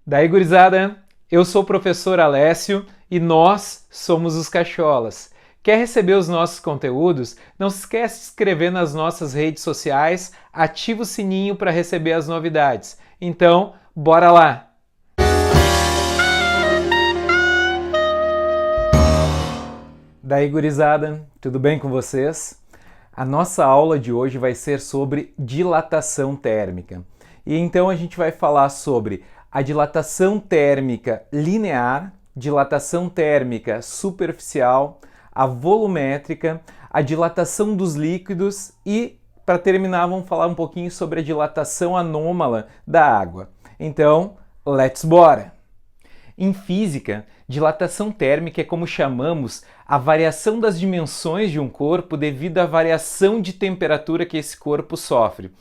Daí, gurizada, eu sou o professor Alessio e nós somos os Cacholas. Quer receber os nossos conteúdos? Não se esquece de se inscrever nas nossas redes sociais, ativa o sininho para receber as novidades. Então, bora lá! Daí, gurizada, tudo bem com vocês? A nossa aula de hoje vai ser sobre dilatação térmica. E então a gente vai falar sobre a dilatação térmica linear, dilatação térmica superficial, a volumétrica, a dilatação dos líquidos e, para terminar, vamos falar um pouquinho sobre a dilatação anômala da água. Então, let's bora! Em física, dilatação térmica é como chamamos a variação das dimensões de um corpo devido à variação de temperatura que esse corpo sofre.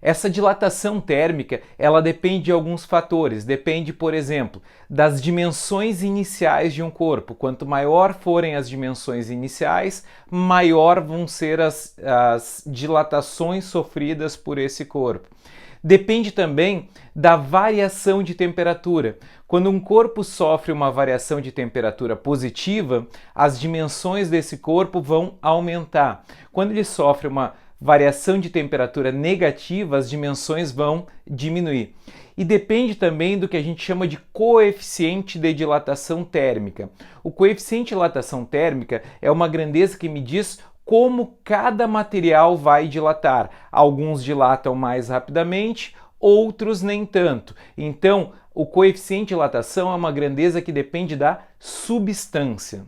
Essa dilatação térmica, ela depende de alguns fatores. Depende, por exemplo, das dimensões iniciais de um corpo. Quanto maior forem as dimensões iniciais, maior vão ser as dilatações sofridas por esse corpo. Depende também da variação de temperatura. Quando um corpo sofre uma variação de temperatura positiva, as dimensões desse corpo vão aumentar. Quando ele sofre uma variação de temperatura negativa, as dimensões vão diminuir. E depende também do que a gente chama de coeficiente de dilatação térmica. O coeficiente de dilatação térmica é uma grandeza que me diz como cada material vai dilatar. Alguns dilatam mais rapidamente, outros nem tanto. Então, o coeficiente de dilatação é uma grandeza que depende da substância.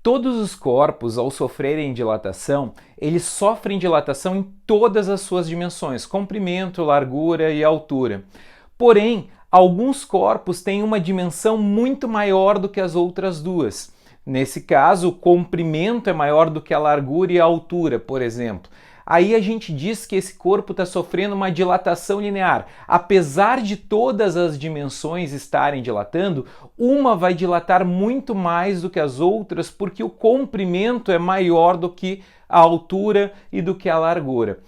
Todos os corpos, ao sofrerem dilatação, eles sofrem dilatação em todas as suas dimensões, comprimento, largura e altura. Porém, alguns corpos têm uma dimensão muito maior do que as outras duas. Nesse caso, o comprimento é maior do que a largura e a altura, por exemplo. Aí a gente diz que esse corpo está sofrendo uma dilatação linear. Apesar de todas as dimensões estarem dilatando, uma vai dilatar muito mais do que as outras porque o comprimento é maior do que a altura e do que a largura.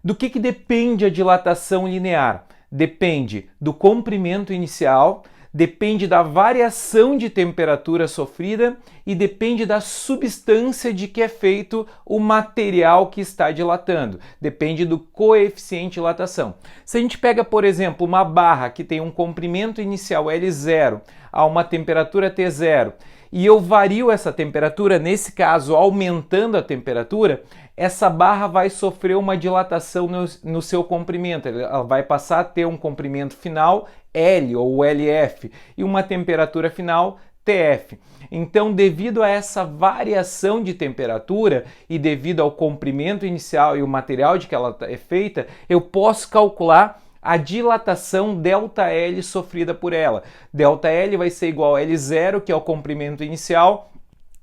Do que depende a dilatação linear? Depende do comprimento inicial, depende da variação de temperatura sofrida e depende da substância de que é feito o material que está dilatando. Depende do coeficiente de dilatação. Se a gente pega, por exemplo, uma barra que tem um comprimento inicial L0 a uma temperatura T0 e eu vario essa temperatura, nesse caso aumentando a temperatura, essa barra vai sofrer uma dilatação no seu comprimento. Ela vai passar a ter um comprimento final L ou LF e uma temperatura final TF. Então, devido a essa variação de temperatura e devido ao comprimento inicial e o material de que ela é feita, eu posso calcular a dilatação ΔL sofrida por ela. ΔL vai ser igual a L0, que é o comprimento inicial,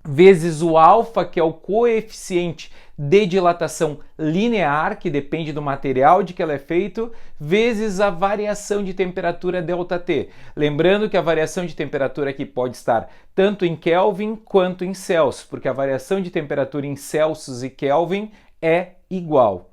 vezes o alfa, que é o coeficiente de dilatação linear, que depende do material de que ela é feito, vezes a variação de temperatura ΔT. Lembrando que a variação de temperatura aqui pode estar tanto em Kelvin quanto em Celsius, porque a variação de temperatura em Celsius e Kelvin é igual.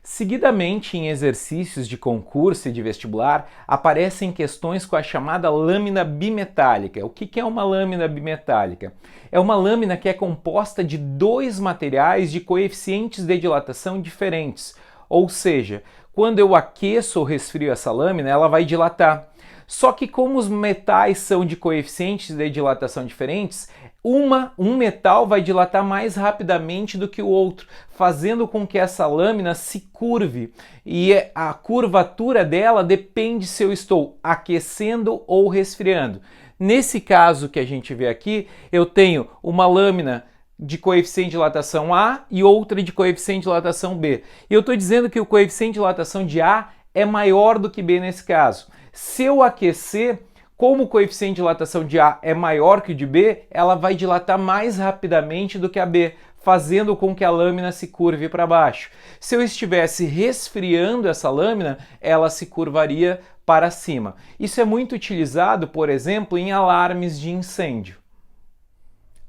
Seguidamente, em exercícios de concurso e de vestibular, aparecem questões com a chamada lâmina bimetálica. O que é uma lâmina bimetálica? É uma lâmina que é composta de dois materiais de coeficientes de dilatação diferentes. Ou seja, quando eu aqueço ou resfrio essa lâmina, ela vai dilatar. Só que como os metais são de coeficientes de dilatação diferentes, um metal vai dilatar mais rapidamente do que o outro, fazendo com que essa lâmina se curve. E a curvatura dela depende se eu estou aquecendo ou resfriando. Nesse caso que a gente vê aqui, eu tenho uma lâmina de coeficiente de dilatação A e outra de coeficiente de dilatação B. E eu estou dizendo que o coeficiente de dilatação de A é maior do que B nesse caso. Se eu aquecer, como o coeficiente de dilatação de A é maior que o de B, ela vai dilatar mais rapidamente do que a B, fazendo com que a lâmina se curve para baixo. Se eu estivesse resfriando essa lâmina, ela se curvaria para cima. Isso é muito utilizado, por exemplo, em alarmes de incêndio.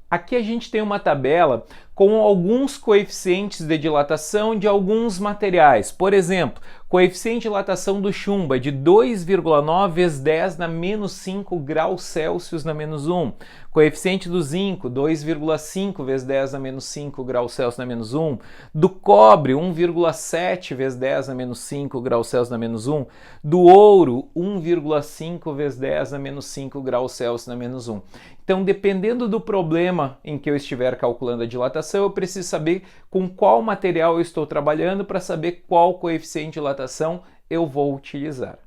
Aqui a gente tem uma tabela com alguns coeficientes de dilatação de alguns materiais. Por exemplo, coeficiente de dilatação do chumbo é de 2,9 vezes 10 na menos 5 graus Celsius na menos 1. Coeficiente do zinco, 2,5 vezes 10 na menos 5 graus Celsius na menos 1. Do cobre, 1,7 vezes 10 na menos 5 graus Celsius na menos 1. Do ouro, 1,5 vezes 10 na menos 5 graus Celsius na menos 1. Então, dependendo do problema em que eu estiver calculando a dilatação, eu preciso saber com qual material eu estou trabalhando para saber qual coeficiente de dilatação eu vou utilizar.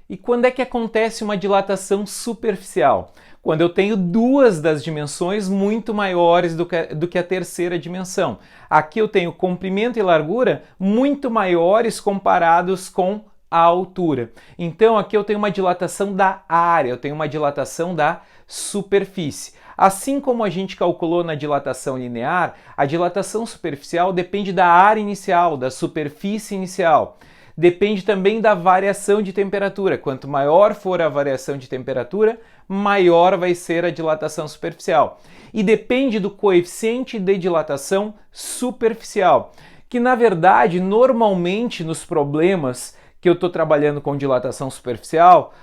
E quando é que acontece uma dilatação superficial? Quando eu tenho duas das dimensões muito maiores do que a terceira dimensão. Aqui eu tenho comprimento e largura muito maiores comparados com a altura. Então aqui eu tenho uma dilatação da área, eu tenho uma dilatação da superfície. Assim como a gente calculou na dilatação linear, a dilatação superficial depende da área inicial, da superfície inicial. Depende também da variação de temperatura. Quanto maior for a variação de temperatura, maior vai ser a dilatação superficial. E depende do coeficiente de dilatação superficial, que na verdade, normalmente nos problemas que eu estou trabalhando com dilatação superficial,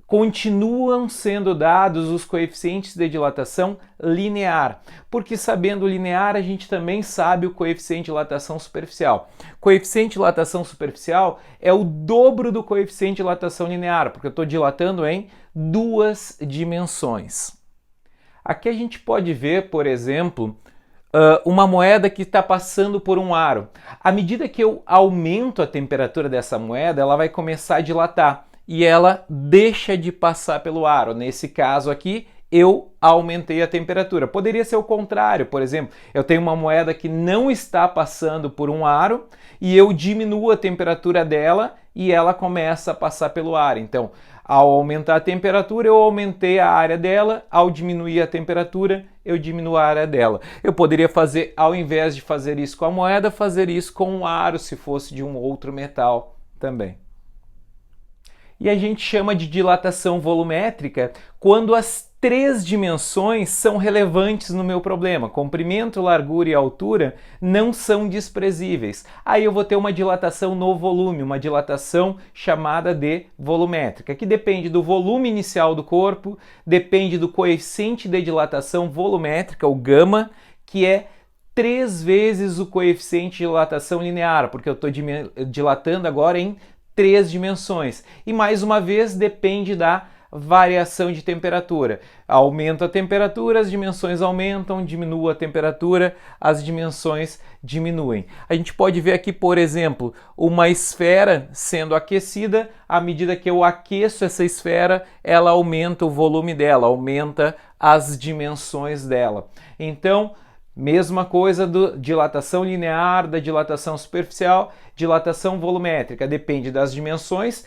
continuam sendo dados os coeficientes de dilatação linear, porque sabendo linear a gente também sabe o coeficiente de dilatação superficial. Coeficiente de dilatação superficial é o dobro do coeficiente de dilatação linear, porque eu estou dilatando em duas dimensões. Aqui a gente pode ver, por exemplo, uma moeda que está passando por um aro. À medida que eu aumento a temperatura dessa moeda, ela vai começar a dilatar e ela deixa de passar pelo aro. Nesse caso aqui, eu aumentei a temperatura. Poderia ser o contrário, por exemplo, eu tenho uma moeda que não está passando por um aro e eu diminuo a temperatura dela e ela começa a passar pelo ar. Então, ao aumentar a temperatura, eu aumentei a área dela, ao diminuir a temperatura, eu diminuo a área dela. Eu poderia fazer, ao invés de fazer isso com a moeda, fazer isso com um aro, se fosse de um outro metal também. E a gente chama de dilatação volumétrica quando as três dimensões são relevantes no meu problema. Comprimento, largura e altura não são desprezíveis. Aí eu vou ter uma dilatação no volume, uma dilatação chamada de volumétrica, que depende do volume inicial do corpo, depende do coeficiente de dilatação volumétrica, o gama, que é 3 vezes o coeficiente de dilatação linear, porque eu estou dilatando agora em 3 dimensões. E mais uma vez depende da variação de temperatura. Aumenta a temperatura, as dimensões aumentam, diminui a temperatura, as dimensões diminuem. A gente pode ver aqui, por exemplo, uma esfera sendo aquecida. À medida que eu aqueço essa esfera, ela aumenta o volume dela, aumenta as dimensões dela. Então, mesma coisa da dilatação linear, da dilatação superficial, dilatação volumétrica, depende das dimensões,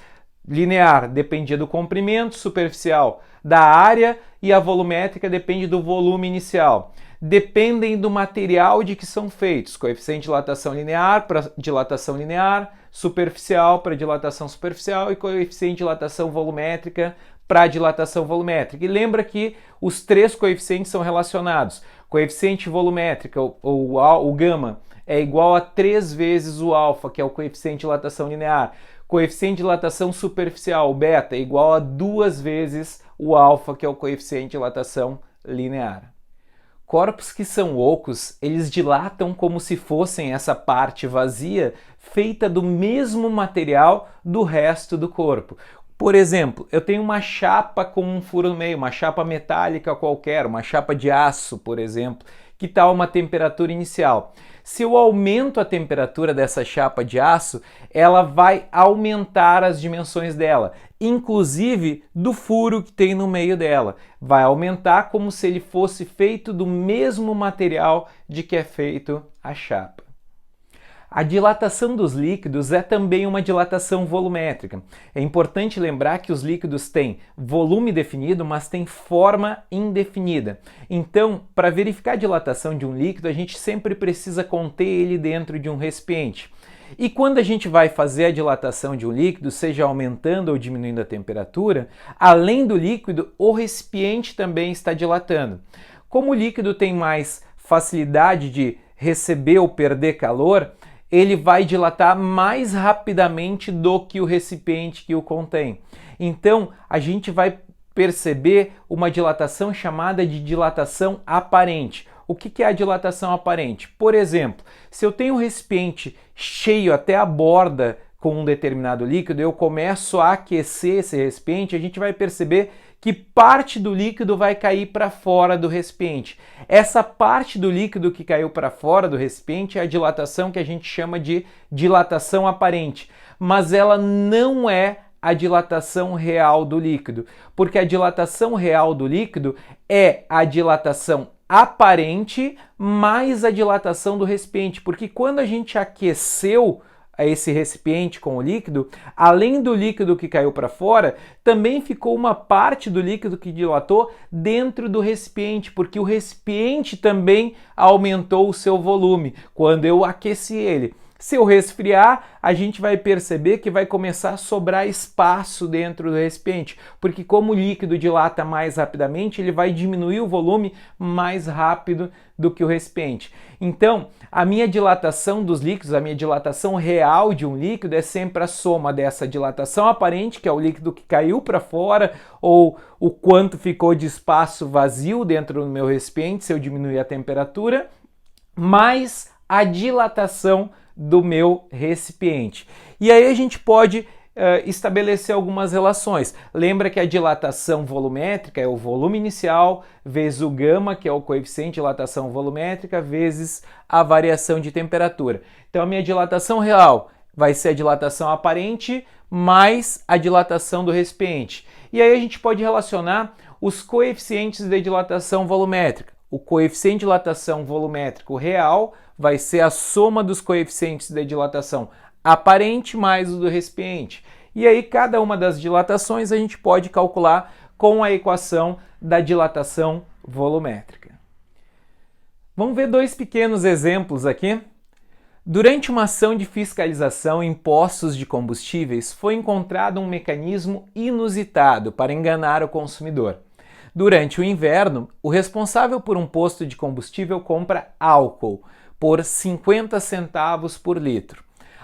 linear dependia do comprimento, superficial da área e a volumétrica depende do volume inicial. Dependem do material de que são feitos, coeficiente de dilatação linear para dilatação linear, superficial para dilatação superficial e coeficiente de dilatação volumétrica para dilatação volumétrica. E lembra que os 3 coeficientes são relacionados. Coeficiente volumétrica, o gama, é igual a 3 vezes o alfa, que é o coeficiente de dilatação linear. Coeficiente de dilatação superficial, o beta, é igual a 2 vezes o alfa, que é o coeficiente de dilatação linear. Corpos que são ocos, eles dilatam como se fossem essa parte vazia feita do mesmo material do resto do corpo. Por exemplo, eu tenho uma chapa com um furo no meio, uma chapa metálica qualquer, uma chapa de aço, por exemplo, que está a uma temperatura inicial. Se eu aumento a temperatura dessa chapa de aço, ela vai aumentar as dimensões dela, inclusive do furo que tem no meio dela. Vai aumentar como se ele fosse feito do mesmo material de que é feito a chapa. A dilatação dos líquidos é também uma dilatação volumétrica. É importante lembrar que os líquidos têm volume definido, mas têm forma indefinida. Então, para verificar a dilatação de um líquido, a gente sempre precisa conter ele dentro de um recipiente. E quando a gente vai fazer a dilatação de um líquido, seja aumentando ou diminuindo a temperatura, além do líquido, o recipiente também está dilatando. Como o líquido tem mais facilidade de receber ou perder calor, ele vai dilatar mais rapidamente do que o recipiente que o contém. Então, a gente vai perceber uma dilatação chamada de dilatação aparente. O que é a dilatação aparente? Por exemplo, se eu tenho um recipiente cheio até a borda com um determinado líquido, eu começo a aquecer esse recipiente, a gente vai perceber que parte do líquido vai cair para fora do recipiente. Essa parte do líquido que caiu para fora do recipiente é a dilatação que a gente chama de dilatação aparente, mas ela não é a dilatação real do líquido, porque a dilatação real do líquido é a dilatação aparente mais a dilatação do recipiente, porque quando a gente aqueceu esse recipiente com o líquido, além do líquido que caiu para fora, também ficou uma parte do líquido que dilatou dentro do recipiente, porque o recipiente também aumentou o seu volume quando eu aqueci ele. Se eu resfriar, a gente vai perceber que vai começar a sobrar espaço dentro do recipiente, porque como o líquido dilata mais rapidamente, ele vai diminuir o volume mais rápido do que o recipiente. Então, a minha dilatação dos líquidos, a minha dilatação real de um líquido é sempre a soma dessa dilatação aparente, que é o líquido que caiu para fora, ou o quanto ficou de espaço vazio dentro do meu recipiente, se eu diminuir a temperatura, mais a dilatação do meu recipiente. E aí a gente pode estabelecer algumas relações. Lembra que a dilatação volumétrica é o volume inicial vezes o gama, que é o coeficiente de dilatação volumétrica, vezes a variação de temperatura. Então a minha dilatação real vai ser a dilatação aparente mais a dilatação do recipiente. E aí a gente pode relacionar os coeficientes de dilatação volumétrica. O coeficiente de dilatação volumétrico real vai ser a soma dos coeficientes de dilatação aparente mais o do recipiente. E aí cada uma das dilatações a gente pode calcular com a equação da dilatação volumétrica. Vamos ver dois pequenos exemplos aqui. Durante uma ação de fiscalização em postos de combustíveis, foi encontrado um mecanismo inusitado para enganar o consumidor. Durante o inverno, o responsável por um posto de combustível compra álcool por 50 centavos por litro,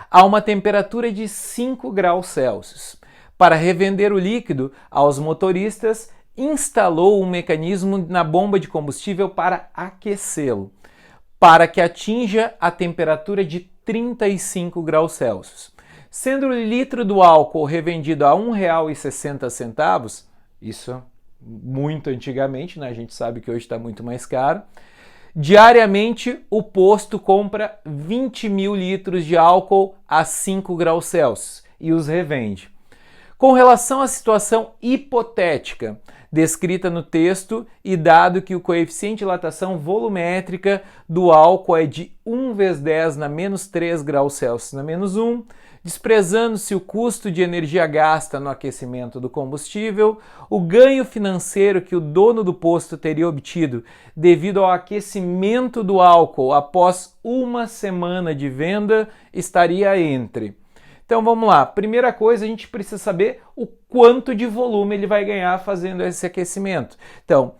a uma temperatura de 5 graus Celsius. Para revender o líquido aos motoristas, instalou um mecanismo na bomba de combustível para aquecê-lo, para que atinja a temperatura de 35 graus Celsius. Sendo o litro do álcool revendido a R$ 1,60, isso muito antigamente, né? A gente sabe que hoje está muito mais caro. Diariamente, o posto compra 20 mil litros de álcool a 5 graus Celsius e os revende. Com relação à situação hipotética descrita no texto e dado que o coeficiente de dilatação volumétrica do álcool é de 1 vezes 10 na menos 3 graus Celsius na menos 1, desprezando-se o custo de energia gasta no aquecimento do combustível, o ganho financeiro que o dono do posto teria obtido devido ao aquecimento do álcool após uma semana de venda estaria entre. Então vamos lá, primeira coisa a gente precisa saber o quanto de volume ele vai ganhar fazendo esse aquecimento. Então,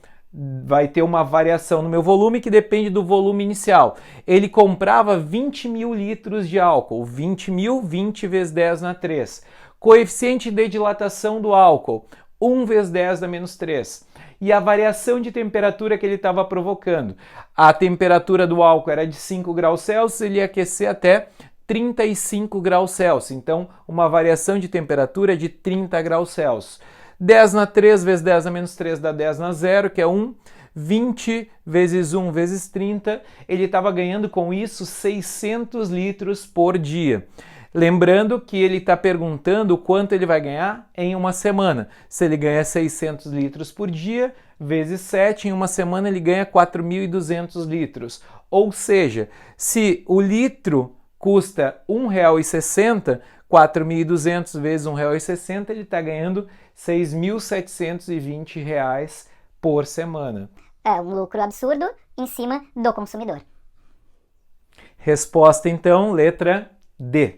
vai ter uma variação no meu volume que depende do volume inicial. Ele comprava 20 mil litros de álcool, 20 mil, 20 vezes 10 na 3. Coeficiente de dilatação do álcool, 1 vezes 10 na menos 3. E a variação de temperatura que ele estava provocando. A temperatura do álcool era de 5 graus Celsius, ele ia aquecer até 35 graus Celsius. Então, uma variação de temperatura de 30 graus Celsius. 10 na 3 vezes 10 na menos 3 dá 10 na 0, que é 1. 20 vezes 1 vezes 30, ele estava ganhando com isso 600 litros por dia. Lembrando que ele está perguntando quanto ele vai ganhar em uma semana. Se ele ganha 600 litros por dia, vezes 7, em uma semana ele ganha 4.200 litros. Ou seja, se o litro custa R$ 1,60, 4.200 vezes R$ 1,60, ele está ganhando R$ 6.720 por semana. É um lucro absurdo em cima do consumidor. Resposta então, letra D.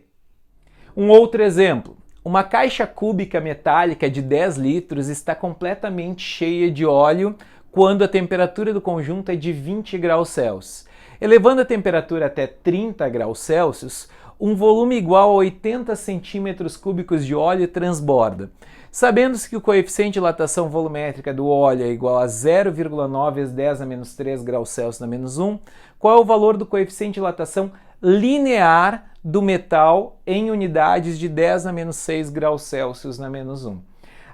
Um outro exemplo. Uma caixa cúbica metálica de 10 litros está completamente cheia de óleo quando a temperatura do conjunto é de 20 graus Celsius. Elevando a temperatura até 30 graus Celsius, um volume igual a 80 centímetros cúbicos de óleo transborda. Sabendo-se que o coeficiente de dilatação volumétrica do óleo é igual a 0,9 vezes 10 a menos 3 graus Celsius na menos 1, qual é o valor do coeficiente de dilatação linear do metal em unidades de 10 a menos 6 graus Celsius na menos 1?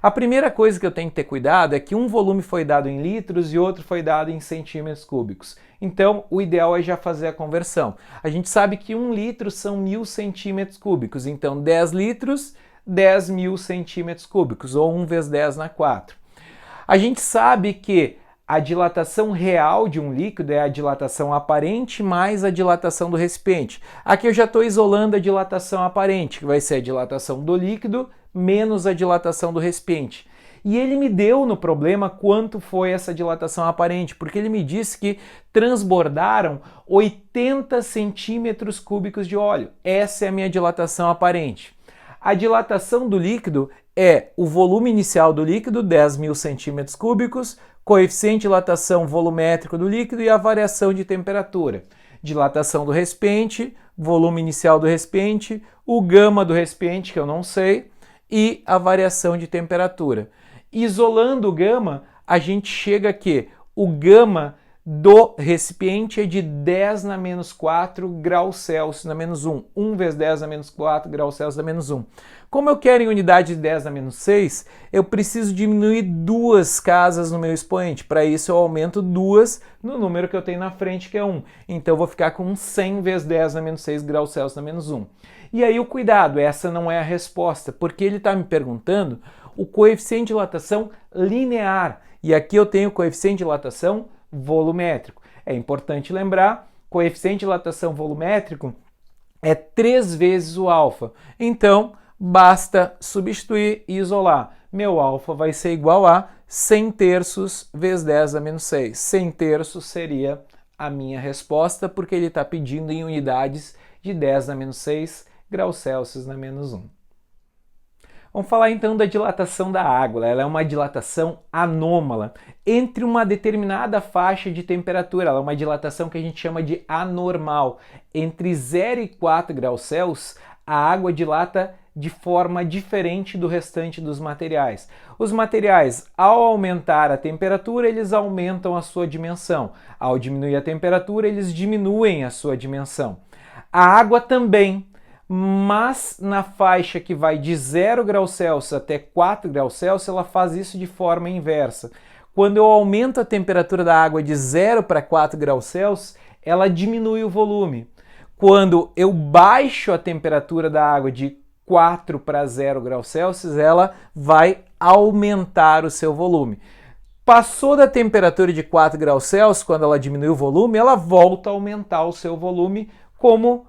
A primeira coisa que eu tenho que ter cuidado é que um volume foi dado em litros e outro foi dado em centímetros cúbicos. Então, o ideal é já fazer a conversão. A gente sabe que 1 litro são 1000 centímetros cúbicos, então 10 litros, 10.000 centímetros cúbicos, ou 1 vezes 10 na 4. A gente sabe que a dilatação real de um líquido é a dilatação aparente mais a dilatação do recipiente. Aqui eu já estou isolando a dilatação aparente, que vai ser a dilatação do líquido menos a dilatação do recipiente. E ele me deu no problema quanto foi essa dilatação aparente, porque ele me disse que transbordaram 80 centímetros cúbicos de óleo. Essa é a minha dilatação aparente. A dilatação do líquido é o volume inicial do líquido, 10.000 centímetros cúbicos, coeficiente de dilatação volumétrico do líquido e a variação de temperatura. Dilatação do recipiente, volume inicial do recipiente, o gama do recipiente, que eu não sei, e a variação de temperatura. Isolando o gama, a gente chega a que o gama do recipiente é de 10 na menos 4 graus Celsius na menos 1. 1 vezes 10 na menos 4 graus Celsius na menos 1. Como eu quero em unidade de 10 na menos 6, eu preciso diminuir 2 casas no meu expoente. Para isso eu aumento 2 no número que eu tenho na frente, que é 1. Então eu vou ficar com 100 vezes 10 na menos 6 graus Celsius na menos 1. E aí o cuidado, essa não é a resposta, porque ele está me perguntando o coeficiente de dilatação linear. E aqui eu tenho o coeficiente de dilatação volumétrico. É importante lembrar, coeficiente de dilatação volumétrico é 3 vezes o alfa. Então, basta substituir e isolar. Meu alfa vai ser igual a 100 terços vezes 10 a menos 6. 100 terços seria a minha resposta, porque ele está pedindo em unidades de 10 a menos 6 graus Celsius na menos 1. Vamos falar então da dilatação da água. Ela é uma dilatação anômala entre uma determinada faixa de temperatura. Ela é uma dilatação que a gente chama de anormal. Entre 0 e 4 graus Celsius, a água dilata de forma diferente do restante dos materiais. Os materiais, ao aumentar a temperatura, eles aumentam a sua dimensão. Ao diminuir a temperatura, eles diminuem a sua dimensão. A água também, mas na faixa que vai de 0 graus Celsius até 4 graus Celsius, ela faz isso de forma inversa. Quando eu aumento a temperatura da água de 0 para 4 graus Celsius, ela diminui o volume. Quando eu baixo a temperatura da água de 4 para 0 graus Celsius, ela vai aumentar o seu volume. Passou da temperatura de 4 graus Celsius, quando ela diminui o volume, ela volta a aumentar o seu volume como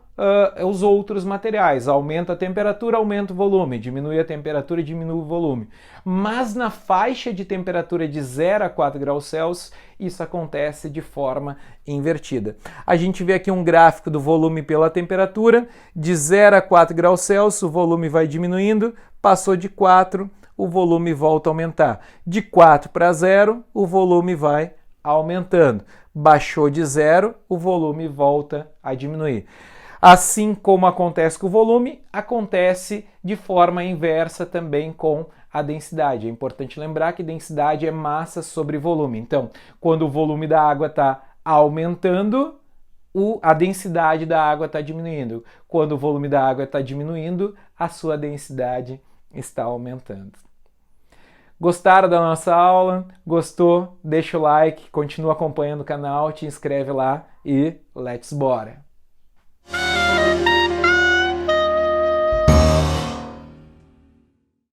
os outros materiais. Aumenta a temperatura, aumenta o volume. Diminui a temperatura, diminui o volume. Mas na faixa de temperatura de 0 a 4 graus Celsius, isso acontece de forma invertida. A gente vê aqui um gráfico do volume pela temperatura. De 0 a 4 graus Celsius, o volume vai diminuindo. Passou de 4, o volume volta a aumentar. De 4 para 0, o volume vai aumentando. Baixou de 0, o volume volta a diminuir. Assim como acontece com o volume, acontece de forma inversa também com a densidade. É importante lembrar que densidade é massa sobre volume. Então, quando o volume da água está aumentando, a densidade da água está diminuindo. Quando o volume da água está diminuindo, a sua densidade está aumentando. Gostaram da nossa aula? Gostou? Deixa o like, continua acompanhando o canal, te inscreve lá e let's bora!